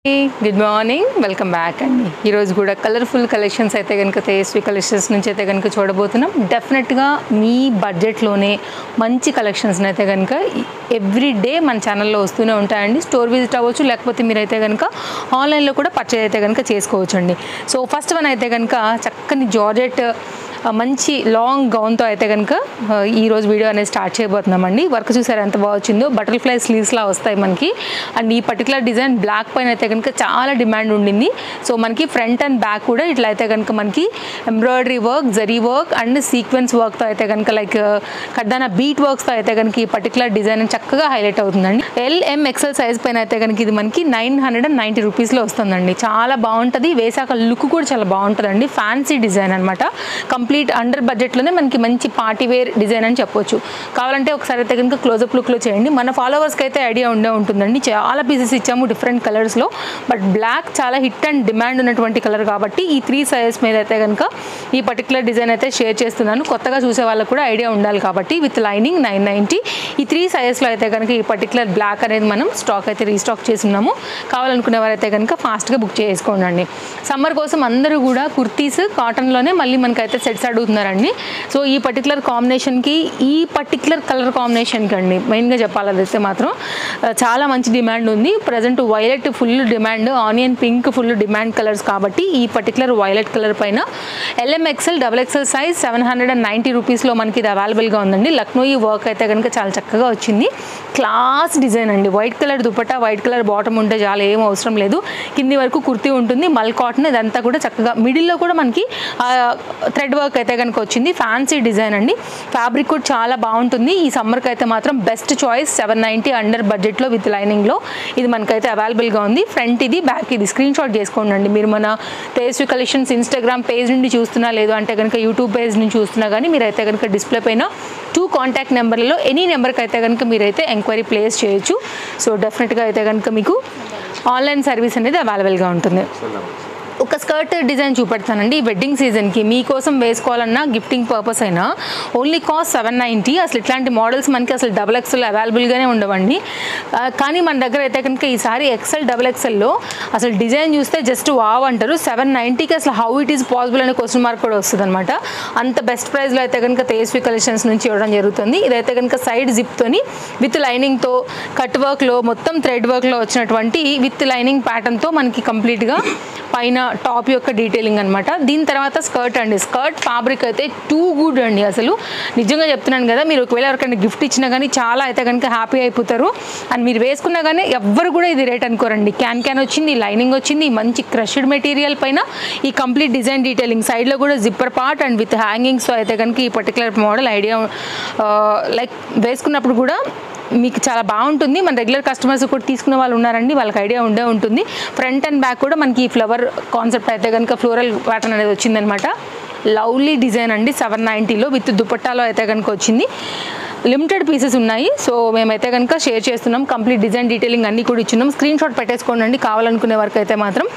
Good morning, welcome back అండి. ఈరోజు కూడా కలర్ఫుల్ కలెక్షన్స్ అయితే కనుక తేజస్వి కలెక్షన్స్ నుంచి అయితే కనుక చూడబోతున్నాం. డెఫినెట్గా మీ బడ్జెట్లోనే మంచి కలెక్షన్స్ అయితే కనుక ఎవ్రీ డే మన ఛానల్లో వస్తూనే ఉంటాయండి. స్టోర్ విజిట్ అవ్వచ్చు, లేకపోతే మీరైతే కనుక ఆన్లైన్లో కూడా పర్చేజ్ అయితే కనుక చేసుకోవచ్చు అండి. సో ఫస్ట్ వన్ అయితే కనుక చక్కని జార్జెట్ మంచి లాంగ్ గౌన్తో అయితే కనుక ఈరోజు వీడియో అనేది స్టార్ట్ చేయబోతున్నామండి. వర్క్ చూసారు ఎంత బాగా వచ్చిందో, బటర్ఫ్లై స్లీవ్స్లా వస్తాయి మనకి. అండ్ ఈ పర్టికులర్ డిజైన్ బ్లాక్ పైన అయితే కనుక చాలా డిమాండ్ ఉండింది. సో మనకి ఫ్రంట్ అండ్ బ్యాక్ కూడా ఇట్లా అయితే కనుక మనకి embroidery work, zari work and sequence వర్క్తో అయితే కనుక లైక్ కడ్దానా బీట్ వర్క్స్తో అయితే కనుక ఈ పర్టికులర్ డిజైన్ చక్కగా హైలైట్ అవుతుందండి. LMXL సైజ్ పైన అయితే కనుక ఇది మనకి 990 రూపీస్లో వస్తుందండి. చాలా బాగుంటుంది, వేసాక లుక్ కూడా చాలా బాగుంటుందండి. ఫ్యాన్సీ డిజైన్ అనమాట. కంప్లీట్ అండర్ బడ్జెట్లోనే మనకి మంచి పార్టీ వేర్ డిజైన్ అని చెప్పొచ్చు. కావాలంటే ఒకసారి అయితే కనుక క్లోజప్ లుక్లో చేయండి. మన ఫాలోవర్స్కి అయితే ఐడియా ఉంటుందండి. చాలా పీసెస్ ఇచ్చాము డిఫరెంట్ కలర్స్లో. బట్ బ్లాక్ చాలా హిట్ అండ్ డిమాండ్ ఉన్నటువంటి కలర్ కాబట్టి ఈ 3 సైజెస్ మీద అయితే కనుక ఈ పర్టికులర్ డిజైన్ అయితే షేర్ చేస్తున్నాను. కొత్తగా చూసే వాళ్ళకు కూడా ఐడియా ఉండాలి కాబట్టి విత్ లైనింగ్ 990. ఈ 3 సైజెస్లో అయితే కనుక ఈ పర్టికులర్ బ్లాక్ అనేది మనం స్టాక్ అయితే రీస్టాక్ చేస్తున్నాము. కావాలనుకునే వారైతే కనుక ఫాస్ట్గా బుక్ చేసుకోండి. సమ్మర్ కోసం అందరూ కూడా కుర్తీస్ కాటన్లోనే మళ్ళీ మనకైతే సెట్స్ అడుగుతున్నారండి. సో ఈ పర్టికులర్ కాంబినేషన్కి, ఈ పర్టికులర్ కలర్ కాంబినేషన్కి అండి మెయిన్గా చెప్పాలైతే మాత్రం చాలా మంచి డిమాండ్ ఉంది. Present violet full demand, onion pink full demand colours కాబట్టి ఈ పర్టికులర్ వైలెట్ కలర్ పైన LMXL XXL సైజ్ 790 రూపీస్లో మనకి ఇది అవైలబుల్గా ఉందండి. లక్నోయి వర్క్ అయితే కనుక చాలా చక్కగా వచ్చింది. క్లాస్ డిజైన్ అండి. White colour dupatta, white colour bottom ఉంటే చాలా ఏం అవసరం లేదు. కింది వరకు కుర్తీ ఉంటుంది, మల్ కాటన్. ఇదంతా కూడా చక్కగా మిడిల్లో కూడా మనకి థ్రెడ్ వర్క్ అయితే కనుక వచ్చింది. ఫ్యాన్సీ డిజైన్ అండి. ఫ్యాబ్రిక్ కూడా చాలా బాగుంటుంది. ఈ సమ్మర్కి అయితే మాత్రం బెస్ట్ చాయిస్. 790 అండర్ బడ్జెట్లో విత్ లైనింగ్లో ఇది మనకైతే అవైలబుల్గా ఉంది. ఫ్రంట్ ఇది, బ్యాక్ ఇది. స్క్రీన్ షాట్ చేసుకోండి. మీరు మన తేజస్వి కలెక్షన్స్ ఇన్స్టాగ్రామ్ పేజ్ నుండి చూస్తున్నా, లేదు అంటే కనుక యూట్యూబ్ పేజ్ నుంచి చూస్తున్నా కానీ మీరైతే కనుక డిస్ప్లే పైన 2 కాంటాక్ట్ నెంబర్లలో ఎనీ నెంబర్కి అయితే కనుక మీరైతే ఎంక్వైరీ ప్లేస్ చేయొచ్చు. సో డెఫినెట్గా అయితే కనుక మీకు ఆన్లైన్ సర్వీస్ అనేది అవైలబుల్గా ఉంటుంది. ఒక స్కర్ట్ డిజైన్ చూపెడతానండి. వెడ్డింగ్ సీజన్కి మీకోసం వేసుకోవాలన్నా, గిఫ్టింగ్ పర్పస్ అయినా ఓన్లీ కాస్ట్ 790. అసలు ఇట్లాంటి మోడల్స్ మనకి అసలు XXL అవైలబుల్గానే ఉండవండి. కానీ మన దగ్గర అయితే కనుక ఈసారి XL XXLలో అసలు డిజైన్ చూస్తే జస్ట్ వావ్ అంటారు. 790కి అసలు హౌ ఇట్ ఈస్ పాసిబుల్ అనే క్వశ్చన్ మార్క్ కూడా వస్తుంది అనమాట. అంత బెస్ట్ ప్రైస్లో అయితే కనుక తేజస్వి కలెక్షన్స్ నుంచి ఇవ్వడం జరుగుతుంది. ఇదైతే కనుక సైడ్ జిప్తోని విత్ లైనింగ్తో, కట్ వర్క్లో, మొత్తం థ్రెడ్ వర్క్లో వచ్చినటువంటి విత్ లైనింగ్ ప్యాటర్న్తో మనకి కంప్లీట్గా పైన టాప్ యొక్క డీటెయిలింగ్ అనమాట. దీని తర్వాత స్కర్ట్ అండి. స్కర్ట్ ఫ్యాబ్రిక్ అయితే టూ గుడ్ అండి. అసలు నిజంగా చెప్తున్నాను కదా, మీరు ఒకవేళ ఎవరికైనా గిఫ్ట్ ఇచ్చినా కానీ చాలా అయితే కనుక హ్యాపీ అయిపోతారు. అండ్ మీరు వేసుకున్నా కానీ ఎవ్వరు కూడా ఇది రేట్ అనుకోరండి. క్యాన్ వచ్చింది, లైనింగ్ వచ్చింది, మంచి క్రష్డ్ మెటీరియల్ పైన ఈ కంప్లీట్ డిజైన్ డీటెయిలింగ్. సైడ్లో కూడా జిప్పర్ పార్ట్ అండ్ విత్ హ్యాంగింగ్స్తో అయితే కనుక ఈ పర్టికులర్ మోడల్ ఐడియా లైక్ వేసుకున్నప్పుడు కూడా మీకు చాలా బాగుంటుంది. మన రెగ్యులర్ కస్టమర్స్ కూడా తీసుకునే వాళ్ళు ఉన్నారండి, వాళ్ళకి ఐడియా ఉంటుంది. ఫ్రంట్ అండ్ బ్యాక్ కూడా మనకి ఈ ఫ్లవర్ కాన్సెప్ట్ అయితే కనుక ఫ్లోరల్ ప్యాటర్న్ అనేది వచ్చిందనమాట. లవ్లీ డిజైన్ అండి. 790లో విత్ దుపట్టాలో అయితే కనుక వచ్చింది. లిమిటెడ్ పీసెస్ ఉన్నాయి. సో మేమైతే కనుక షేర్ చేస్తున్నాం. కంప్లీట్ డిజైన్ డీటెయిలింగ్ అన్నీ కూడా ఇచ్చున్నాం. స్క్రీన్ షాట్ పెట్టేసుకోండి కావాలనుకునే వరకు అయితే మాత్రం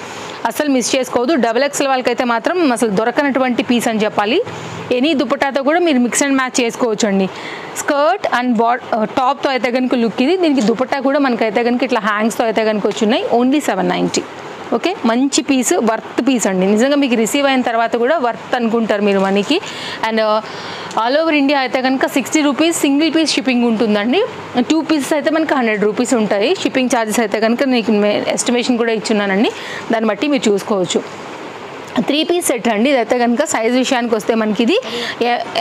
అసలు మిస్ చేసుకోవద్దు. XXL వాళ్ళకైతే మాత్రం అసలు దొరకనటువంటి పీస్ అని చెప్పాలి. ఎనీ దుపట్టాతో కూడా మీరు మిక్స్ అండ్ మ్యాచ్ చేసుకోవచ్చు అండి. స్కర్ట్ అండ్ టాప్తో అయితే కనుక లుక్ ఇది. దీనికి దుపట్టా కూడా మనకైతే కనుక ఇట్లా హ్యాంగ్స్తో అయితే కనుక వచ్చున్నాయి. ఓన్లీ 790. ఓకే, మంచి పీస్, వర్త్ పీస్ అండి. నిజంగా మీకు రిసీవ్ అయిన తర్వాత కూడా వర్త్ అనుకుంటారు మీరు మనీకి. అండ్ ఆల్ ఓవర్ ఇండియా అయితే కనుక 60 రూపీస్ సింగిల్ పీస్ షిప్పింగ్ ఉంటుందండి. 2 పీసెస్ అయితే మనకి 100 రూపీస్ ఉంటాయి. షిప్పింగ్ ఛార్జెస్ అయితే కనుక నీకు ఎస్టిమేషన్ కూడా ఇచ్చున్నానండి, దాన్ని బట్టి మీరు చూసుకోవచ్చు. 3 పీస్ సెట్ అండి. ఇదైతే కనుక సైజ్ విషయానికి వస్తే మనకి ఇది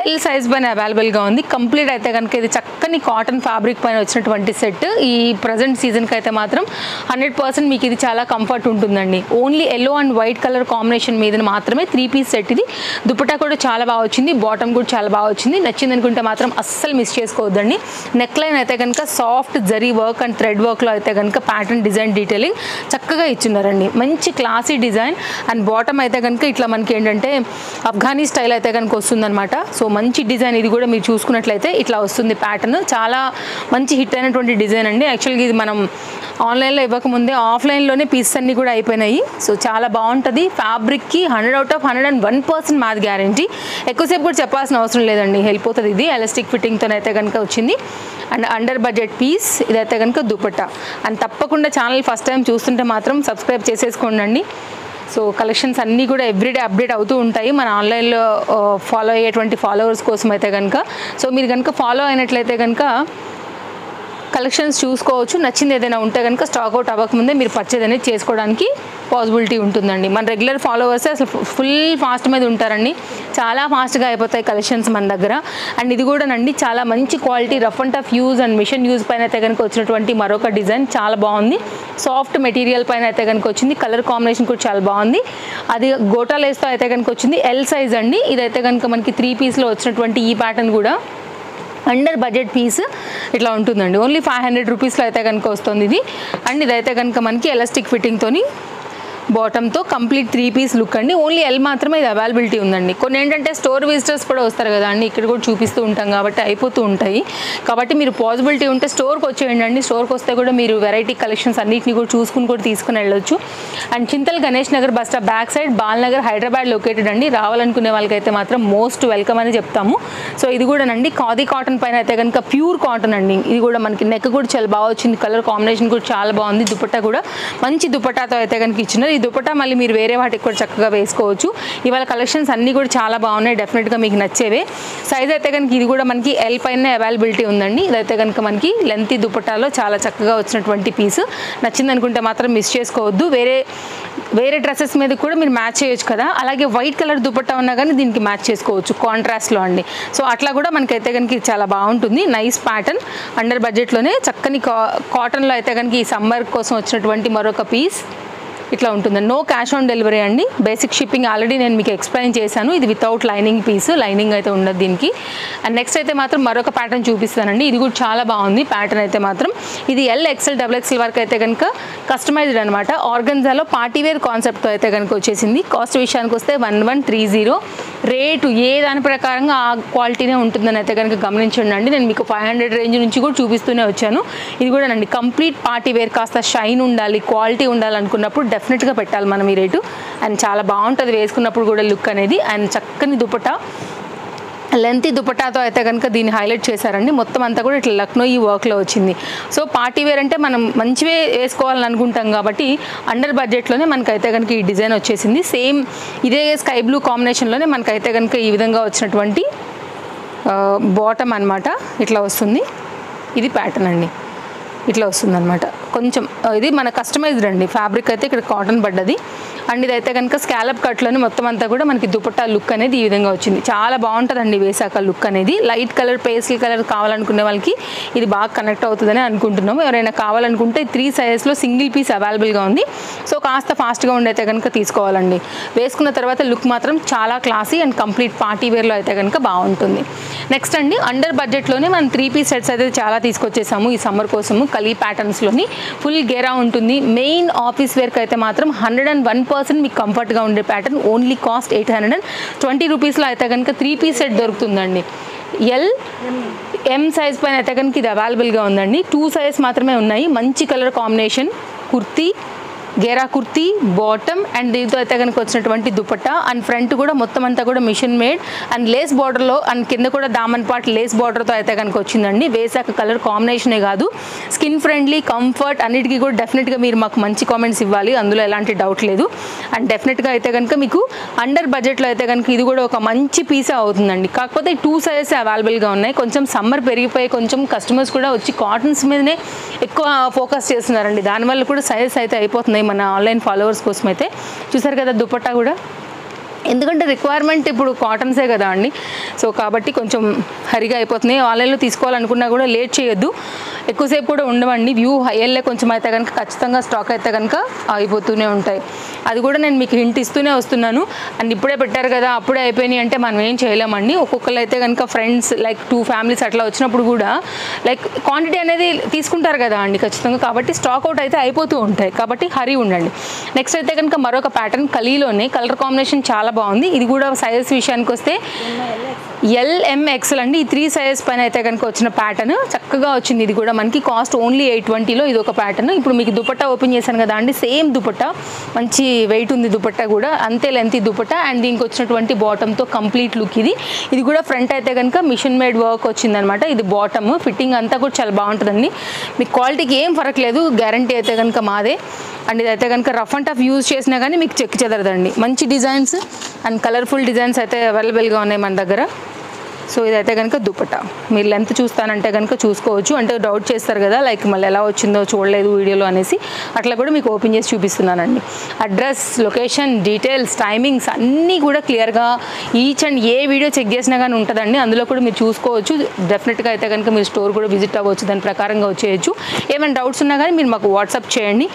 L సైజ్ పైన అవైలబుల్గా ఉంది. కంప్లీట్ అయితే కనుక ఇది చక్కని కాటన్ ఫ్యాబ్రిక్ పైన వచ్చినటువంటి సెట్. ఈ ప్రజెంట్ సీజన్కి అయితే మాత్రం 100% మీకు ఇది చాలా కంఫర్ట్ ఉంటుందండి. Only yellow and white colour combination మీద మాత్రమే 3 పీస్ సెట్ ఇది. దుపట్టా కూడా చాలా బాగా వచ్చింది, బాటమ్ కూడా చాలా బాగా వచ్చింది. నచ్చింది అనుకుంటే మాత్రం అస్సలు మిస్ చేసుకోవద్దండి. నెక్ లైన్ అయితే కనుక soft zari work and thread వర్క్లో అయితే కనుక ప్యాటర్న్ డిజైన్ డీటెయిలింగ్ చక్కగా ఇచ్చున్నారండి. మంచి క్లాసీ డిజైన్. అండ్ బాటమ్ అయితే కనుక ఇట్లా మనకి ఏంటంటే అఫ్ఘానీ స్టైల్ అయితే కనుక వస్తుందన్నమాట. సో మంచి డిజైన్, ఇది కూడా మీరు చూసుకున్నట్లయితే ఇట్లా వస్తుంది ప్యాటర్న్. చాలా మంచి హిట్ అయినటువంటి డిజైన్ అండి. యాక్చువల్గా ఇది మనం ఆన్లైన్లో ఇవ్వకముందే ఆఫ్లైన్లోనే పీసెస్ అన్నీ కూడా అయిపోయినాయి. సో చాలా బాగుంటుంది. ఫ్యాబ్రిక్కి 100/101% మాది గ్యారంటీ. ఎక్కువసేపు కూడా చెప్పాల్సిన అవసరం లేదండి, వెళ్ళిపోతుంది. ఇది ఎలాస్టిక్ ఫిట్టింగ్తో అయితే కనుక వచ్చింది అండ్ అండర్ బడ్జెట్ పీస్. ఇదైతే కనుక దుపట్టా. అండ్ తప్పకుండా ఛానల్ ఫస్ట్ టైం చూస్తుంటే మాత్రం సబ్స్క్రైబ్ చేసేసుకోండి. సో కలెక్షన్స్ అన్నీ కూడా ఎవ్రీడే అప్డేట్ అవుతూ ఉంటాయి మన ఆన్లైన్లో ఫాలో అయ్యేటువంటి ఫాలోవర్స్ కోసం అయితే కనుక. సో మీరు కనుక ఫాలో అయినట్లయితే కనుక కలెక్షన్స్ చూసుకోవచ్చు. నచ్చింది ఏదైనా ఉంటే కనుక స్టాక్ అవుట్ అవ్వకముందే మీరు పర్చేజ్ అనేది చేసుకోవడానికి పాసిబిలిటీ ఉంటుందండి. మన రెగ్యులర్ ఫాలోవర్స్ అసలు ఫుల్ ఫాస్ట్ మీద ఉంటారండి. చాలా ఫాస్ట్గా అయిపోతాయి కలెక్షన్స్ మన దగ్గర. అండ్ ఇది కూడానండి చాలా మంచి quality rough and tough use and machine use పైన అయితే కనుక వచ్చినటువంటి మరొక డిజైన్. చాలా బాగుంది. సాఫ్ట్ మెటీరియల్ పైన అయితే కనుక వచ్చింది. కలర్ కాంబినేషన్ కూడా చాలా బాగుంది. అది గోటా లేస్తో అయితే కనుక వచ్చింది. ఎల్ సైజ్ అండి. ఇదైతే కనుక మనకి 3 పీస్లో వచ్చినటువంటి ఈ ప్యాటర్న్ కూడా అండర్ బడ్జెట్ పీస్ ఇట్లా ఉంటుందండి. ఓన్లీ 500 రూపీస్లో అయితే కనుక వస్తుంది ఇది. అండ్ ఇదైతే కనుక మనకి ఎలాస్టిక్ ఫిట్టింగ్తోని బాటంతో కంప్లీట్ 3 పీస్ లుక్ అండి. ఓన్లీ ఎల్ మాత్రమే ఇది అవైలబిలిటీ ఉందండి. కొన్ని ఏంటంటే స్టోర్ విజిటర్స్ కూడా వస్తారు కదా అండి, ఇక్కడ కూడా చూపిస్తూ ఉంటాం కాబట్టి అయిపోతూ ఉంటాయి. కాబట్టి మీరు పాసిబిలిటీ ఉంటే స్టోర్కి వచ్చేయండి. స్టోర్కి వస్తే కూడా మీరు వెరైటీ కలెక్షన్స్ అన్నింటినీ కూడా చూసుకుని కూడా తీసుకుని వెళ్ళొచ్చు. And Chintal Ganesh Nagar bus stop back side Balnagar Hyderabad located అండి. రావాలనుకునే వాళ్ళకైతే మాత్రం మోస్ట్ వెల్కమ్ అని చెప్తాము. సో ఇది కూడానండి ఖాదీ కాటన్ పైన అయితే కనుక ప్యూర్ కాటన్ అండి. ఇది కూడా మనకి నెక్ కూడా చాలా బాగా వచ్చింది. కలర్ కాంబినేషన్ కూడా చాలా బాగుంది. దుపట్టా కూడా మంచి దుపట్టాతో అయితే కనుక ఇచ్చినారు. ఈ దుపట్టా మళ్ళీ మీరు వేరే వాటికి కూడా చక్కగా వేసుకోవచ్చు. ఇవాళ కలెక్షన్స్ అన్నీ కూడా చాలా బాగున్నాయి. డెఫినెట్గా మీకు నచ్చేవే. సైజ్ అయితే కనుక ఇది కూడా మనకి ఎల్ పైన అవైలబిలిటీ ఉందండి. ఇదైతే కనుక మనకి లెంతీ దుపట్టాలో చాలా చక్కగా వచ్చినటువంటి పీస్. నచ్చింది అనుకుంటే మాత్రం మిస్ చేసుకోవద్దు. వేరే డ్రెస్సెస్ మీద కూడా మీరు మ్యాచ్ చేయొచ్చు కదా. అలాగే వైట్ కలర్ దుపట్టా ఉన్నా కానీ దీనికి మ్యాచ్ చేసుకోవచ్చు కాంట్రాస్ట్లో అండి. సో అట్లా కూడా మనకైతే కనుక చాలా బాగుంటుంది. నైస్ ప్యాటర్న్ అండర్ బడ్జెట్లోనే చక్కని కాటన్లో అయితే కనుక ఈ సమ్మర్ కోసం వచ్చినటువంటి మరొక పీస్ ఇట్లా ఉంటుందండి. నో క్యాష్ ఆన్ డెలివరీ అండి. బేసిక్ షిప్పింగ్ ఆల్రెడీ నేను మీకు ఎక్స్ప్లెయిన్ చేశాను. ఇది వితౌట్ లైనింగ్ పీస్, లైనింగ్ అయితే ఉండదు దీనికి. అండ్ నెక్స్ట్ అయితే మాత్రం మరొక ప్యాటర్న్ చూపిస్తానండి. ఇది కూడా చాలా బాగుంది ప్యాటర్న్ అయితే మాత్రం. ఇది ఎల్ ఎక్స్ఎల్ XXL వరకు అయితే కనుక కస్టమైజ్డ్ అనమాట. ఆర్గన్జాలో పార్టీవేర్ కాన్సెప్ట్తో అయితే కనుక వచ్చేసింది. కాస్ట్ విషయానికి వస్తే 1130. రేటు ఏ దాని ప్రకారంగా ఆ క్వాలిటీనే ఉంటుందని అయితే కనుక గమనించండి. నేను మీకు 500 రేంజ్ నుంచి కూడా చూపిస్తూనే వచ్చాను. ఇది కూడా అండి కంప్లీట్ పార్టీవేర్, కాస్త షైన్ ఉండాలి, క్వాలిటీ ఉండాలి అనుకున్నప్పుడు డెఫినెట్గా పెట్టాలి మనం ఈ రేటు. అండ్ చాలా బాగుంటుంది వేసుకున్నప్పుడు కూడా లుక్ అనేది. అండ్ చక్కని దుపట్టా, లెంతీ దుపట్టాతో అయితే కనుక దీన్ని హైలైట్ చేశారండి. మొత్తం అంతా కూడా ఇట్లా లక్నో ఈ వర్క్లో వచ్చింది. సో పార్టీ వేర్ అంటే మనం మంచివే వేసుకోవాలని అనుకుంటాం కాబట్టి అండర్ బడ్జెట్లోనే మనకైతే కనుక ఈ డిజైన్ వచ్చేసింది. సేమ్ ఇదే స్కై బ్లూ కాంబినేషన్లోనే మనకైతే కనుక ఈ విధంగా వచ్చినటువంటి బాటమ్ అనమాట ఇట్లా వస్తుంది. ఇది ప్యాటర్న్ అండి, ఇట్లా వస్తుంది అనమాట. కొంచెం ఇది మన కస్టమైజ్డ్ అండి. ఫ్యాబ్రిక్ అయితే ఇక్కడ కాటన్ పడ్డది. అండ్ ఇదైతే కనుక స్కాలప్ కట్లోనే మొత్తం అంతా కూడా మనకి దుపట్టా లుక్ అనేది ఈ విధంగా వచ్చింది. చాలా బాగుంటుందండి వేసాక లుక్ అనేది. లైట్ కలర్, పేస్టల్ కలర్ కావాలనుకునే వాళ్ళకి ఇది బాగా కనెక్ట్ అవుతుందని అనుకుంటున్నాము. ఎవరైనా కావాలనుకుంటే 3 సైజెస్లో సింగిల్ పీస్ అవైలబుల్గా ఉంది. సో కాస్త ఫాస్ట్గా ఉండైతే కనుక తీసుకోవాలండి. వేసుకున్న తర్వాత లుక్ మాత్రం చాలా క్లాసీ అండ్ కంప్లీట్ పార్టీ వేర్లో అయితే కనుక బాగుంటుంది. నెక్స్ట్ అండి అండర్ బడ్జెట్లోనే మనం 3 పీస్ సెట్స్ అయితే చాలా తీసుకొచ్చేసాము ఈ సమ్మర్ కోసము. కలీ ప్యాటర్న్స్లోని ఫుల్ గేరా ఉంటుంది. మెయిన్ ఆఫీస్ వేర్కి అయితే మాత్రం 101% మీకు కంఫర్ట్గా ఉండే ప్యాటర్న్. ఓన్లీ కాస్ట్ 820 రూపీస్లో అయితే కనుక 3 పీస్ సెట్ దొరుకుతుందండి. ఎల్ ఎం సైజ్ పైన అయితే కనుక ఇది అవైలబుల్గా ఉందండి. 2 సైజ్ మాత్రమే ఉన్నాయి. మంచి colour combination kurti, Gera kurti, bottom and దీంతో అయితే కనుక వచ్చినటువంటి దుపట్టా. అండ్ ఫ్రంట్ కూడా మొత్తం అంతా కూడా మిషన్ మేడ్ అండ్ లేస్ బార్డర్లో అండ్ కింద కూడా దామన్ పార్ట్ లేస్ బార్డర్తో అయితే కనుక వచ్చిందండి. వేసాక కలర్ కాంబినేషనే కాదు, స్కిన్ ఫ్రెండ్లీ, కంఫర్ట్ అన్నిటికీ కూడా డెఫినెట్గా మీరు మాకు మంచి కామెంట్స్ ఇవ్వాలి, అందులో ఎలాంటి డౌట్ లేదు. అండ్ డెఫినెట్గా అయితే కనుక మీకు అండర్ బడ్జెట్లో అయితే కనుక ఇది కూడా ఒక మంచి పీసే అవుతుందండి. కాకపోతే 2 సైజెస్ అవైలబుల్గా ఉన్నాయి. కొంచెం సమ్మర్ పెరిగిపోయి కొంచెం కస్టమర్స్ కూడా వచ్చి కాటన్స్ మీదనే ఎక్కువ ఫోకస్ చేస్తున్నారండి. దానివల్ల కూడా సైజెస్ అయితే అయిపోతున్నాయి మన ఆన్లైన్ ఫాలోవర్స్ కోసం అయితే. చూసారు కదా దుపట్టా కూడా ఎందుకంటే రిక్వైర్మెంట్ ఇప్పుడు కాటన్సే కదా అండి. సో కాబట్టి కొంచెం హరిగా అయిపోతున్నాయి. ఆన్లైన్లో తీసుకోవాలనుకున్నా కూడా లేట్ చేయొద్దు, ఎక్కువసేపు కూడా ఉండవండి. వ్యూ హైయల్లే కొంచెం అయితే కనుక ఖచ్చితంగా స్టాక్ అయితే కనుక అయిపోతూనే ఉంటాయి. అది కూడా నేను మీకు హింట్ ఇస్తూనే వస్తున్నాను. అండ్ ఇప్పుడే పెట్టారు కదా అప్పుడే అయిపోయినాయి అంటే మనం ఏం చేయలేమండి. ఒక్కొక్కరు అయితే కనుక ఫ్రెండ్స్ లైక్ 2 ఫ్యామిలీస్ అట్లా వచ్చినప్పుడు కూడా లైక్ క్వాంటిటీ అనేది తీసుకుంటారు కదా అండి ఖచ్చితంగా. కాబట్టి స్టాక్ అవుట్ అయితే అయిపోతూ ఉంటాయి, కాబట్టి హరి ఉండండి. నెక్స్ట్ అయితే కనుక మరొక ప్యాటర్న్ కలీలోనే కలర్ కాంబినేషన్ చాలా బాగుంది. ఇది కూడా సైజెస్ విషయానికి వస్తే LMXL అండి. ఈ 3 సైజెస్ పైన అయితే కనుక వచ్చిన ప్యాటర్న్ చక్కగా వచ్చింది. ఇది కూడా మనకి కాస్ట్ ఓన్లీ 820లో ఇది ఒక ప్యాటర్న్. ఇప్పుడు మీకు దుపట్టా ఓపెన్ చేశాను కదా అండి, సేమ్ దుపట్టా, మంచి వెయిట్ ఉంది దుపట్టా కూడా, అంతే లెంత్ దుపట్టా. అండ్ దీనికి వచ్చినటువంటి బాటమ్తో కంప్లీట్ లుక్ ఇది. ఇది కూడా ఫ్రంట్ అయితే కనుక మిషన్ మేడ్ వర్క్ వచ్చిందనమాట. ఇది బాటమ్ ఫిట్టింగ్ అంతా కూడా చాలా బాగుంటుందండి. మీకు క్వాలిటీకి ఏం ఫరక్ లేదు, గ్యారంటీ అయితే కనుక మాదే. అండ్ ఇదైతే కనుక రఫ్ అండ్ టఫ్ యూజ్ చేసినా కానీ మీకు చెక్ చెదరదండి. మంచి డిజైన్స్ అండ్ కలర్ఫుల్ డిజైన్స్ అయితే అవైలబుల్గా ఉన్నాయి మన దగ్గర. సో ఇదైతే కనుక దుపట్టా. మీరు లెంత్ చూస్తానంటే కనుక చూసుకోవచ్చు. అంటే డౌట్ చేస్తారు కదా లైక్ మళ్ళీ ఎలా వచ్చిందో చూడలేదు వీడియోలో అనేసి, అట్లా కూడా మీకు ఓపెన్ చేసి చూపిస్తున్నానండి. అడ్రస్, లొకేషన్, డీటెయిల్స్, టైమింగ్స్ అన్నీ కూడా క్లియర్గా ఈచ్ అండ్ ఏ వీడియో చెక్ చేసినా కానీ ఉంటుందండి. అందులో కూడా మీరు చూసుకోవచ్చు. డెఫినెట్గా అయితే కనుక మీరు స్టోర్ కూడా విజిట్ అవ్వచ్చు, దాని ప్రకారంగా వచ్చేయచ్చు. ఏమైనా డౌట్స్ ఉన్నా కానీ మీరు మాకు వాట్సాప్ చేయండి.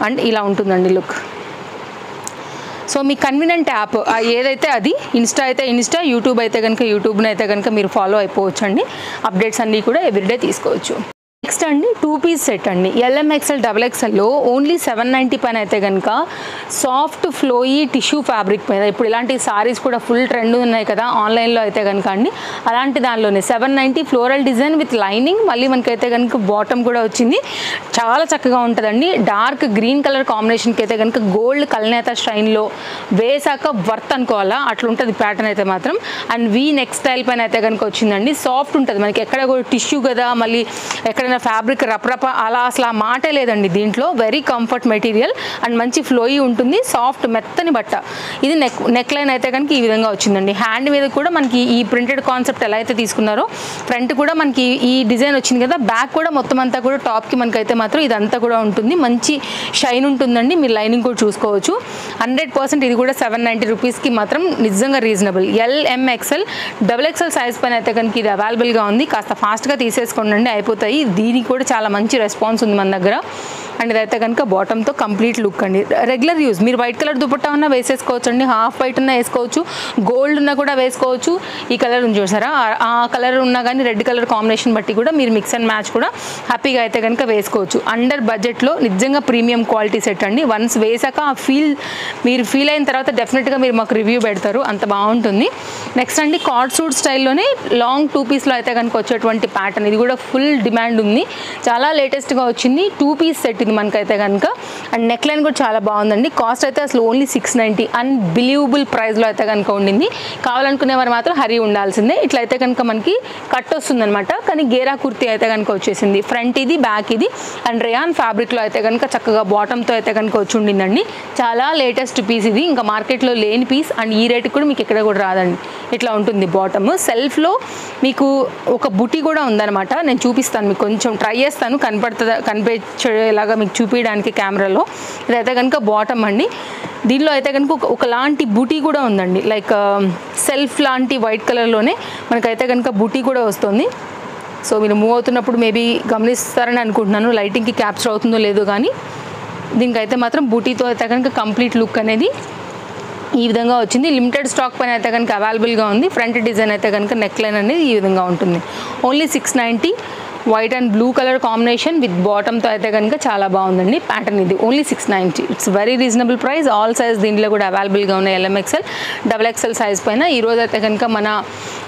అండ్ ఇలా ఉంటుందండి లుక్. సో మీ కన్వీనియంట్ యాప్ ఏదైతే అది, ఇన్స్టా అయితే ఇన్స్టా, యూట్యూబ్ అయితే కనుక యూట్యూబ్ని అయితే కనుక మీరు ఫాలో అయిపోవచ్చు అండి. అప్డేట్స్ అన్నీ కూడా ఎవ్రీడే తీసుకోవచ్చు. నెక్స్ట్ అండి 2 పీస్ సెట్ అండి. LMXL XXLలో ఓన్లీ 790 పైన అయితే కనుక సాఫ్ట్ ఫ్లోయీ టిష్యూ ఫ్యాబ్రిక్ మీద, ఇప్పుడు ఇలాంటి సారీస్ కూడా ఫుల్ ట్రెండ్ ఉన్నాయి కదా ఆన్లైన్లో అయితే కనుక అండి, అలాంటి దానిలోనే 790 ఫ్లోరల్ డిజైన్ విత్ లైనింగ్, మళ్ళీ మనకైతే కనుక బాటమ్ కూడా వచ్చింది. చాలా చక్కగా ఉంటుందండి. డార్క్ గ్రీన్ కలర్ కాంబినేషన్కి అయితే కనుక గోల్డ్ కల్నేత స్టైన్లో వేసాక వర్త్ అనుకోవాలా అట్లా ఉంటుంది ప్యాటర్న్ అయితే మాత్రం. అండ్ వీ నెక్ స్టైల్ పైన అయితే కనుక వచ్చిందండి. సాఫ్ట్ ఉంటుంది మనకి, ఎక్కడ కూడా టిష్యూ కదా మళ్ళీ ఎక్కడైనా ఫ్యాబ్రిక్ రప్రప అలా అసలు ఆ మాటే లేదండి దీంట్లో. వెరీ కంఫర్ట్ మెటీరియల్ అండ్ మంచి ఫ్లోయి ఉంటుంది, సాఫ్ట్ మెత్తని బట్ట. ఇది నెక్ లైన్ అయితే కనుక ఈ విధంగా వచ్చిందండి. హ్యాండ్ మీద కూడా మనకి ఈ ప్రింటెడ్ కాన్సెప్ట్ ఎలా అయితే తీసుకున్నారో ఫ్రంట్ కూడా మనకి ఈ డిజైన్ వచ్చింది కదా, బ్యాక్ కూడా మొత్తం అంతా కూడా టాప్కి మనకైతే మాత్రం ఇదంతా కూడా ఉంటుంది. మంచి షైన్ ఉంటుందండి. మీరు లైనింగ్ కూడా చూసుకోవచ్చు. 100% ఇది కూడా 790 రూపీస్కి మాత్రం నిజంగా రీజనబుల్. LMXL XXL సైజ్ పైన అయితే కనుక ఇది అవైలబుల్గా ఉంది. కాస్త ఫాస్ట్గా తీసేసుకోండి, అయిపోతాయి. దీనికి కూడా చాలా మంచి రెస్పాన్స్ ఉంది మన దగ్గర. అండ్ ఇదైతే కనుక బాటమ్తో కంప్లీట్ లుక్ అండి. రెగ్యులర్ యూజ్ మీరు వైట్ కలర్ దుపట్టా ఉన్నా వేసేసుకోవచ్చు అండి, హాఫ్ వైట్ ఉన్నా వేసుకోవచ్చు, గోల్డ్ ఉన్నా కూడా వేసుకోవచ్చు. ఈ కలర్ ఉంది చూసారా, ఆ కలర్ ఉన్నా కానీ రెడ్ కలర్ కాంబినేషన్ బట్టి కూడా మీరు మిక్స్ అండ్ మ్యాచ్ కూడా హ్యాపీగా అయితే కనుక వేసుకోవచ్చు. అండర్ బడ్జెట్లో నిజంగా ప్రీమియం క్వాలిటీ సెట్ అండి. వన్స్ వేసాక ఆ మీరు ఫీల్ అయిన తర్వాత డెఫినెట్గా మీరు మాకు రివ్యూ పెడతారు, అంత బాగుంటుంది. నెక్స్ట్ అండి కార్డ్ సూట్ స్టైల్లోనే లాంగ్ 2 పీస్లో అయితే కనుక వచ్చేటువంటి ప్యాటర్న్. ఇది కూడా ఫుల్ డిమాండ్ ఉంది, చాలా లేటెస్ట్గా వచ్చింది. 2 పీస్ సెట్ ఇది మనకైతే కనుక. అండ్ నెక్ లైన్ కూడా చాలా బాగుందండి. కాస్ట్ అయితే అసలు ఓన్లీ 690, అన్బిలీవబుల్ ప్రైస్లో అయితే కనుక ఉండింది. కావాలనుకునే వారు మాత్రం హరి ఉండాల్సిందే. ఇట్లయితే కనుక మనకి కట్ వస్తుంది అనమాట, కానీ గేరా కుర్తీ అయితే కనుక వచ్చేసింది. ఫ్రంట్ ఇది, బ్యాక్ ఇది. అండ్ రేయాన్ ఫ్యాబ్రిక్లో అయితే కనుక చక్కగా బాటమ్తో అయితే కనుక వచ్చి ఉండిందండి. చాలా లేటెస్ట్ పీస్ ఇది, ఇంకా మార్కెట్లో లేని పీస్. అండ్ ఈ రేటుకి కూడా మీకు ఎక్కడ కూడా రాదండి. ఇట్లా ఉంటుంది బాటమ్. సెల్ఫ్లో మీకు ఒక బుటీ కూడా ఉందన్నమాట. నేను చూపిస్తాను మీకు, కొంచెం ట్రై చేస్తాను కనిపించేలాగా మీకు చూపించడానికి కెమెరాలో. ఇదైతే కనుక బాటమ్ అండి. దీనిలో అయితే కనుక ఒకలాంటి బూటీ కూడా ఉందండి, లైక్ సెల్ఫ్ లాంటి వైట్ కలర్లోనే మనకైతే కనుక బూటీ కూడా వస్తుంది. సో మీరు మూవ్ అవుతున్నప్పుడు మేబీ గమనిస్తారని అనుకుంటున్నాను, లైటింగ్కి క్యాప్చర్ అవుతుందో లేదో కానీ దీనికైతే మాత్రం బూటీతో అయితే కనుక కంప్లీట్ లుక్ అనేది ఈ విధంగా వచ్చింది. లిమిటెడ్ స్టాక్ పైన అయితే కనుక అవైలబుల్గా ఉంది. ఫ్రంట్ డిజైన్ అయితే కనుక నెక్ లైన్ అనేది ఈ విధంగా ఉంటుంది. Only 690. White and blue colour combination with బాటమ్తో అయితే కనుక చాలా బాగుందండి ప్యాటర్న్. ఇది only 690. It's very reasonable price. All size దీంట్లో కూడా అవైలబుల్గా ఉన్నాయి. LMXL XXL సైజ్ పైన. ఈరోజు అయితే కనుక మన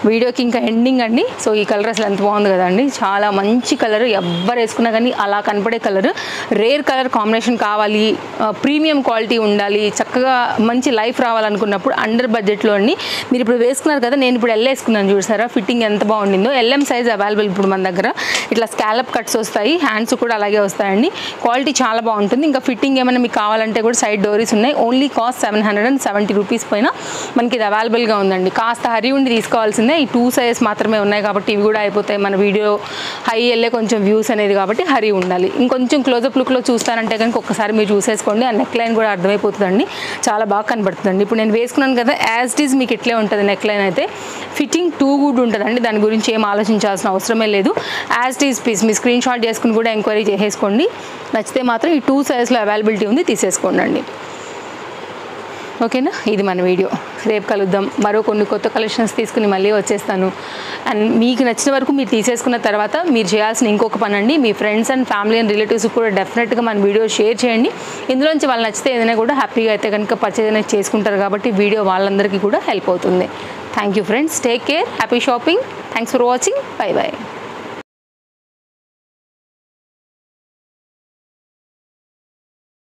వీడియోకి ఇంకా ఎండింగ్ అండి. సో ఈ కలర్ అసలు ఎంత బాగుంది కదండి, చాలా మంచి కలర్. ఎవ్వరు వేసుకున్నా కానీ అలా కనపడే కలర్. రేర్ కలర్ కాంబినేషన్ కావాలి, ప్రీమియం క్వాలిటీ ఉండాలి, చక్కగా మంచి లైఫ్ రావాలనుకున్నప్పుడు అండర్ బడ్జెట్లో అండి. మీరు ఇప్పుడు వేసుకున్నారు కదా, నేను ఇప్పుడు వేసుకున్నాను చూసారా, ఫిట్టింగ్ ఎంత బాగుండిందో. LM సైజ్ అవైలబుల్ ఇప్పుడు మన దగ్గర. ఇట్లా స్కాలప్ కట్స్ వస్తాయి, హ్యాండ్స్ కూడా అలాగే వస్తాయండి. క్వాలిటీ చాలా బాగుంటుంది. ఇంకా ఫిట్టింగ్ ఏమైనా మీకు కావాలంటే కూడా సైడ్ డోరీస్ ఉన్నాయి. ఓన్లీ కాస్ట్ 770 రూపీస్ పైన మనకి ఇది అవైలబుల్గా ఉందండి. కాస్త హరి ఉండి తీసుకోవాల్సిందే. అయినా ఈ 2 సైజెస్ మాత్రమే ఉన్నాయి కాబట్టి ఇవి కూడా అయిపోతాయి. మన వీడియో హై వెళ్ళే కొంచెం వ్యూస్ అనేది కాబట్టి హరీ ఉండాలి. ఇంకొంచెం క్లోజప్ లుక్లో చూస్తానంటే కనుక ఒక్కసారి మీరు చూసేసుకోండి. ఆ నెక్ లైన్ కూడా అర్థమైపోతుందండి, చాలా బాగా కనబడుతుందండి. ఇప్పుడు నేను వేసుకున్నాను కదా, యాజ్ ఇట్ ఈజ్ మీకు ఇట్లే ఉంటుంది. నెక్ లైన్ అయితే ఫిట్టింగ్ టూ గుడ్ ఉంటుందండి, దాని గురించి ఏం ఆలోచించాల్సిన అవసరమే లేదు. యాజ్ ఇట్ ఈజ్ పీస్ మీ స్క్రీన్ షాట్ చేసుకుని కూడా ఎంక్వైరీ చేసేసుకోండి. నచ్చితే మాత్రం ఈ 2 సైజెస్లో అవైలబిలిటీ ఉంది, తీసేసుకోండి. ఓకేనా, ఇది మన వీడియో. రేపు కలుద్దాం, మరో కొన్ని కొత్త కలెక్షన్స్ తీసుకుని మళ్ళీ వచ్చేస్తాను. అండ్ మీకు నచ్చిన వరకు మీరు తీసేసుకున్న తర్వాత మీరు చేయాల్సిన ఇంకొక పని అండి, మీ friends and family and relatives కూడా డెఫినెట్గా మన వీడియో షేర్ చేయండి. ఇందులోంచి వాళ్ళు నచ్చితే ఏదైనా కూడా హ్యాపీగా అయితే కనుక పర్చేజ్ అనేది చేసుకుంటారు కాబట్టి వీడియో వాళ్ళందరికీ కూడా హెల్ప్ అవుతుంది. Thank you friends, take care, happy shopping, thanks for watching, by by.